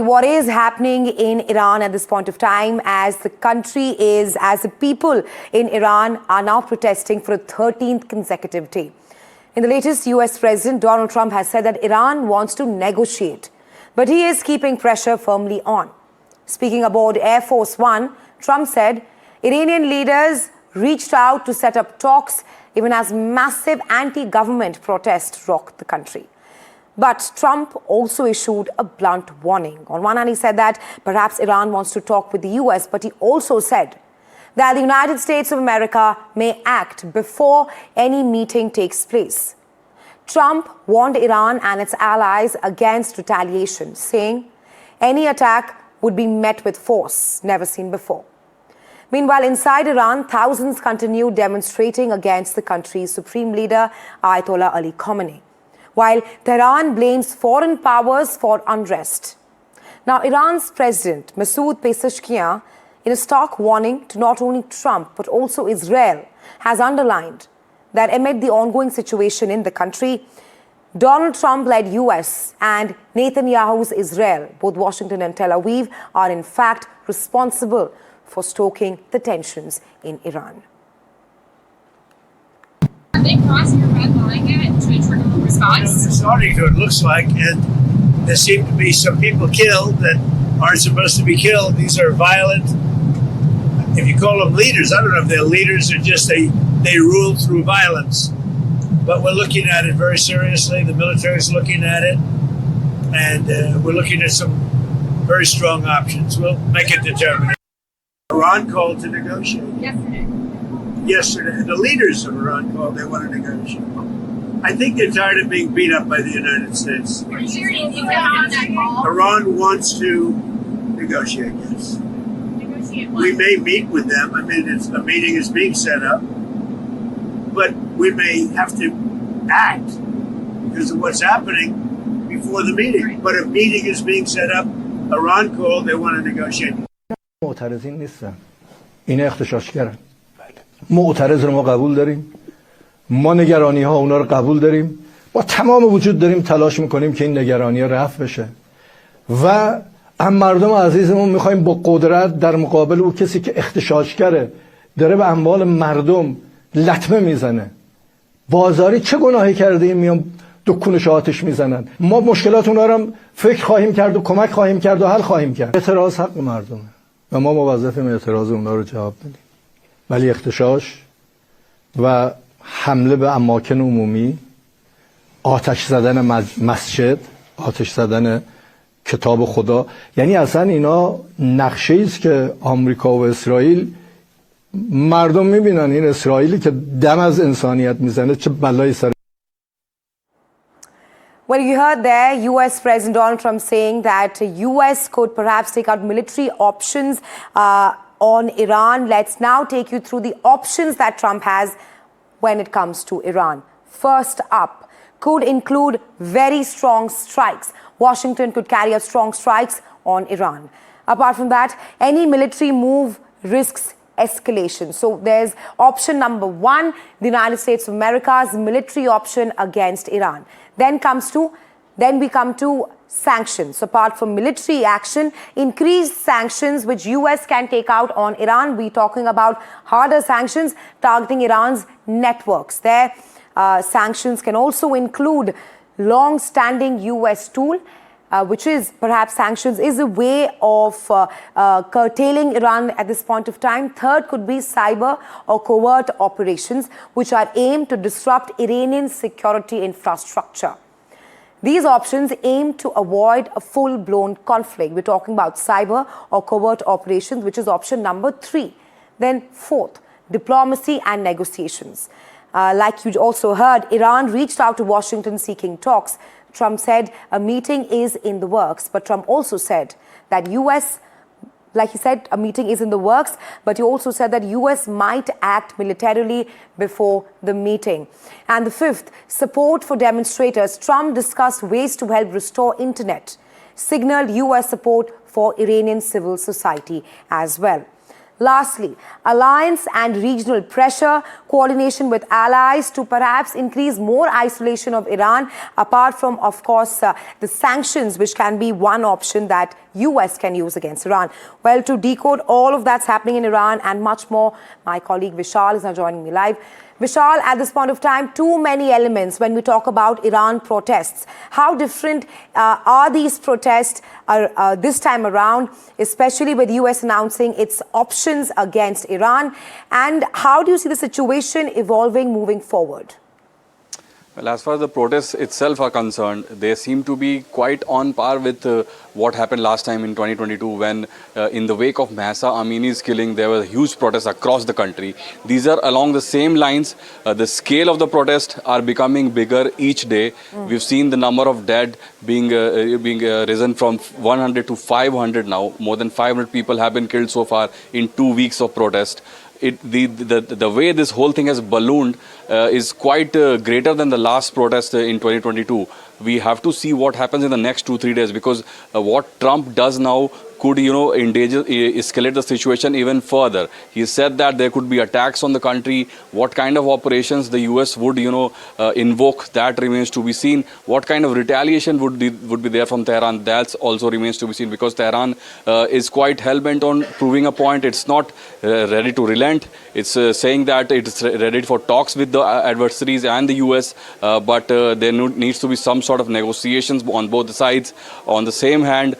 What is happening in Iran at this point of time, as the people in Iran are now protesting for a 13th consecutive day. In the latest, US President Donald Trump has said that Iran wants to negotiate, but he is keeping pressure firmly on. Speaking aboard Air Force One, Trump said Iranian leaders reached out to set up talks even as massive anti-government protests rocked the country. But Trump also issued a blunt warning. On one hand, he said that perhaps Iran wants to talk with the US, but he also said that the United States of America may act before any meeting takes place. Trump warned Iran and its allies against retaliation, saying any attack would be met with force never seen before. Meanwhile, inside Iran, thousands continue demonstrating against the country's supreme leader, Ayatollah Ali Khamenei, while Tehran blames foreign powers for unrest. Now, Iran's President Masoud Pezeshkian, in a stark warning to not only Trump but also Israel, has underlined that amid the ongoing situation in the country, Donald Trump-led US and Netanyahu's Israel, both Washington and Tel Aviv, are in fact responsible for stoking the tensions in Iran. Are they crossing a red line yet to a trigger response? It's starting to, it looks like, and there seem to be some people killed that aren't supposed to be killed. These are violent, if you call them leaders, I don't know if they're leaders or just they rule through violence. But we're looking at it very seriously. The military is looking at it, and we're looking at some very strong options. We'll make it determined. Iran called to negotiate. Yesterday, the leaders of Iran called, they want to negotiate. I think they're tired of being beat up by the United States. Iran wants to negotiate, yes. We may meet with them. I mean, a meeting is being set up, but we may have to act because of what's happening before the meeting. But a meeting is being set up. Iran called, they want to negotiate. معترضین نیستن. این اغتشاشگرن. معترض رو ما قبول داریم. ما نگرانی ها اونا رو قبول داریم. با تمام وجود داریم تلاش میکنیم که این نگرانی ها رفع بشه. و هم مردم عزیزمون میخوایم با قدرت در مقابل او کسی که اغتشاشگره داره به اموال مردم لطمه میزنه. بازاری چه گناهی کرده این میان دکونش آتش میزنن. ما مشکلات اونا رو فکر خواهیم کرد و کمک خواهیم کرد و حل خواهیم کرد. اعتراض حق مردمه. و ما موظفیم اعتراض اونا رو جواب بدیم. ولی اغتشاش و حمله به اماکن عمومی، آتش زدن مسجد، آتش زدن کتاب خدا، یعنی اصلا اینا نقشه است که آمریکا و اسرائیل مردم میبینن این اسرائیلی که دم از انسانیت میزنه چه بلایی سر. Well, you heard there US President Donald Trump saying that US could perhaps take out military options on Iran. Let's now take you through the options that Trump has when it comes to Iran. First up could include very strong strikes. Washington could carry out strong strikes on Iran. Apart from that, any military move risks escalation. So there's option number one, the United States of America's military option against Iran. Then we come to sanctions. Apart from military action, increased sanctions which US can take out on Iran. We're talking about harder sanctions targeting Iran's networks. Their sanctions can also include long-standing US tool, which is perhaps sanctions is a way of curtailing Iran at this point of time. Third could be cyber or covert operations, which are aimed to disrupt Iranian security infrastructure. These options aim to avoid a full-blown conflict. We're talking about cyber or covert operations, which is option number 3. Then fourth, diplomacy and negotiations. Like you also heard, Iran reached out to Washington seeking talks. Trump said a meeting is in the works, but Trump also said that US, like he said, a meeting is in the works, but he also said that US might act militarily before the meeting. And the fifth, support for demonstrators. Trump discussed ways to help restore internet, signaled US support for Iranian civil society as well. Lastly, alliance and regional pressure, coordination with allies to perhaps increase more isolation of Iran, apart from, of course, the sanctions, which can be one option that US can use against Iran. Well, to decode all of that's happening in Iran and much more, my colleague Vishal is now joining me live. Vishal, at this point of time, too many elements when we talk about Iran protests. How different are these protests this time around, especially with US announcing its options against Iran? And how do you see the situation evolving moving forward? Well, as far as the protests itself are concerned, they seem to be quite on par with what happened last time in 2022 when in the wake of Mahsa Amini's killing, there were huge protests across the country. These are along the same lines. The scale of the protest are becoming bigger each day. We've seen the number of dead being risen from 100 to 500 now. More than 500 people have been killed so far in 2 weeks of protest. The way this whole thing has ballooned is quite greater than the last protest in 2022. We have to see what happens in the next 2-3 days, because what Trump does now could, escalate the situation even further. He said that there could be attacks on the country. What kind of operations the US would, invoke, that remains to be seen. What kind of retaliation would be there from Tehran, that also remains to be seen, because Tehran is quite hell-bent on proving a point. It's not ready to relent. It's saying that it's ready for talks with the adversaries and the US, but there needs to be some sort of negotiations on both sides. On the same hand,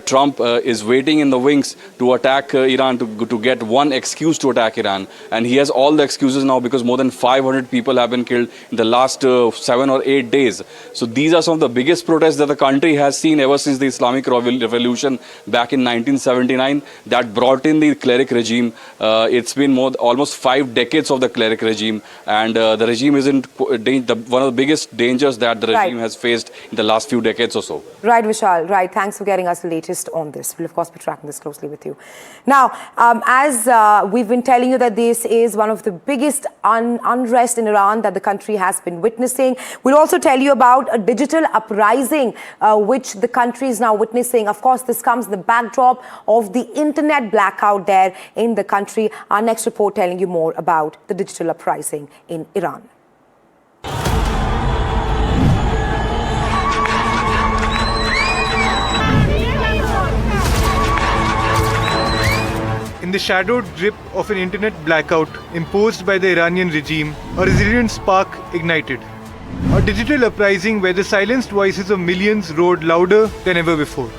Trump is waiting in the wings to attack Iran, to get one excuse to attack Iran. And he has all the excuses now, because more than 500 people have been killed in the last 7 or 8 days. So these are some of the biggest protests that the country has seen ever since the Islamic Revolution back in 1979 that brought in the cleric regime. It's been almost 5 decades of the cleric regime, and the regime is in one of the biggest dangers that the regime has faced in the last few decades or so. Right, Vishal. Right. Thanks for getting us the latest on this. We'll, of course, be tracking this closely with you. Now, as we've been telling you that this is one of the biggest unrest in Iran that the country has been witnessing. We'll also tell you about a digital uprising which the country is now witnessing. Of course, this comes in the backdrop of the internet blackout there in the country. Our next report telling you more about the digital uprising in Iran. In the shadowed grip of an internet blackout imposed by the Iranian regime, a resilient spark ignited. A digital uprising where the silenced voices of millions roared louder than ever before.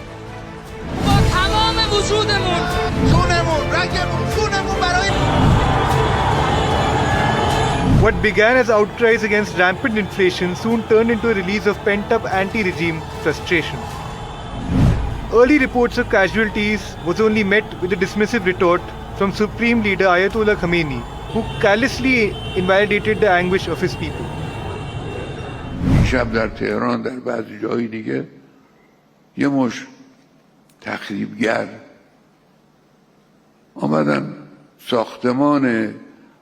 What began as outcries against rampant inflation soon turned into a release of pent-up anti-regime frustration. Early reports of casualties was only met with a dismissive retort from Supreme Leader Ayatollah Khamenei, who callously invalidated the anguish of his people. شب در تهران در بعضی جایی دیگه یه مش تخریبگر آمدن ساختمان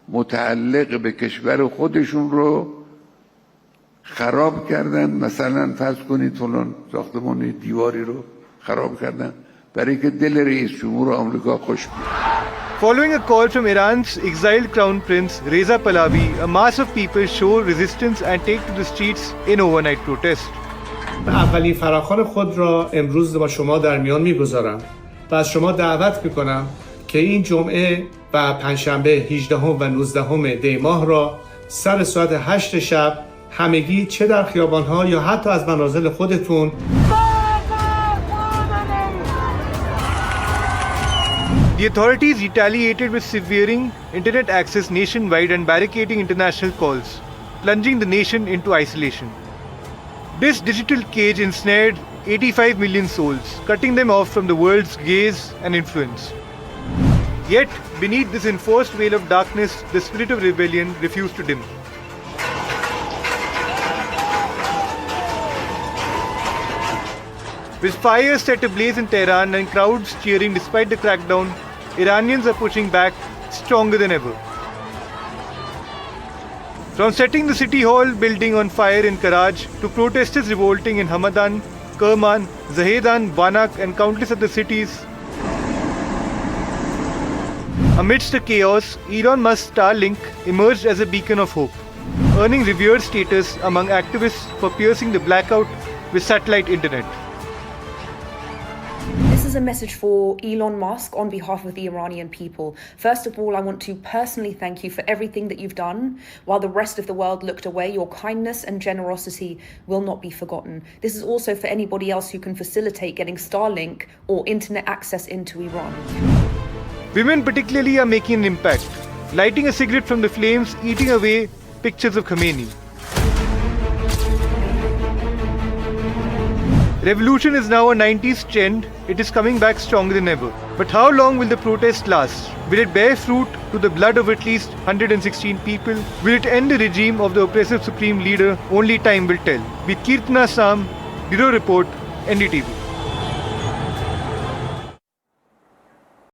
متعلق به کشور خودشون رو خراب کردن. مثلا فرض کنید فلان ساختمان دیواری رو خراب کردن برای که دل رئیس جمهور آمریکا خوش بود. Following a call from Iran's exiled crown prince Reza Pahlavi, a mass of people show resistance and take to the streets in overnight protest. اولین فراخوان خود را امروز با شما در میان میگذارم و از شما دعوت میکنم که این جمعه و پنجشنبه 18 و 19 دی ماه را سر ساعت 8 شب همگی چه در خیابان‌ها یا حتی از منازل خودتون The authorities retaliated with severing internet access nationwide and barricading international calls, plunging the nation into isolation. This digital cage ensnared 85 million souls, cutting them off from the world's gaze and influence. Yet, beneath this enforced veil of darkness, the spirit of rebellion refused to dim. With fires set ablaze in Tehran and crowds cheering despite the crackdown, Iranians are pushing back stronger than ever. From setting the city hall building on fire in Karaj to protesters revolting in Hamadan, Kerman, Zahedan, Banak and countless other cities, Amidst the chaos, Elon Musk's Starlink emerged as a beacon of hope, earning revered status among activists for piercing the blackout with satellite internet. This is a message for Elon Musk on behalf of the Iranian people. First of all, I want to personally thank you for everything that you've done. While the rest of the world looked away, your kindness and generosity will not be forgotten. This is also for anybody else who can facilitate getting Starlink or internet access into Iran. Women particularly are making an impact, lighting a cigarette from the flames, eating away pictures of Khamenei. Revolution is now a 90s trend. It is coming back stronger than ever. But how long will the protest last? Will it bear fruit to the blood of at least 116 people? Will it end the regime of the oppressive supreme leader? Only time will tell. With Kirtana Sam, Bureau Report, NDTV.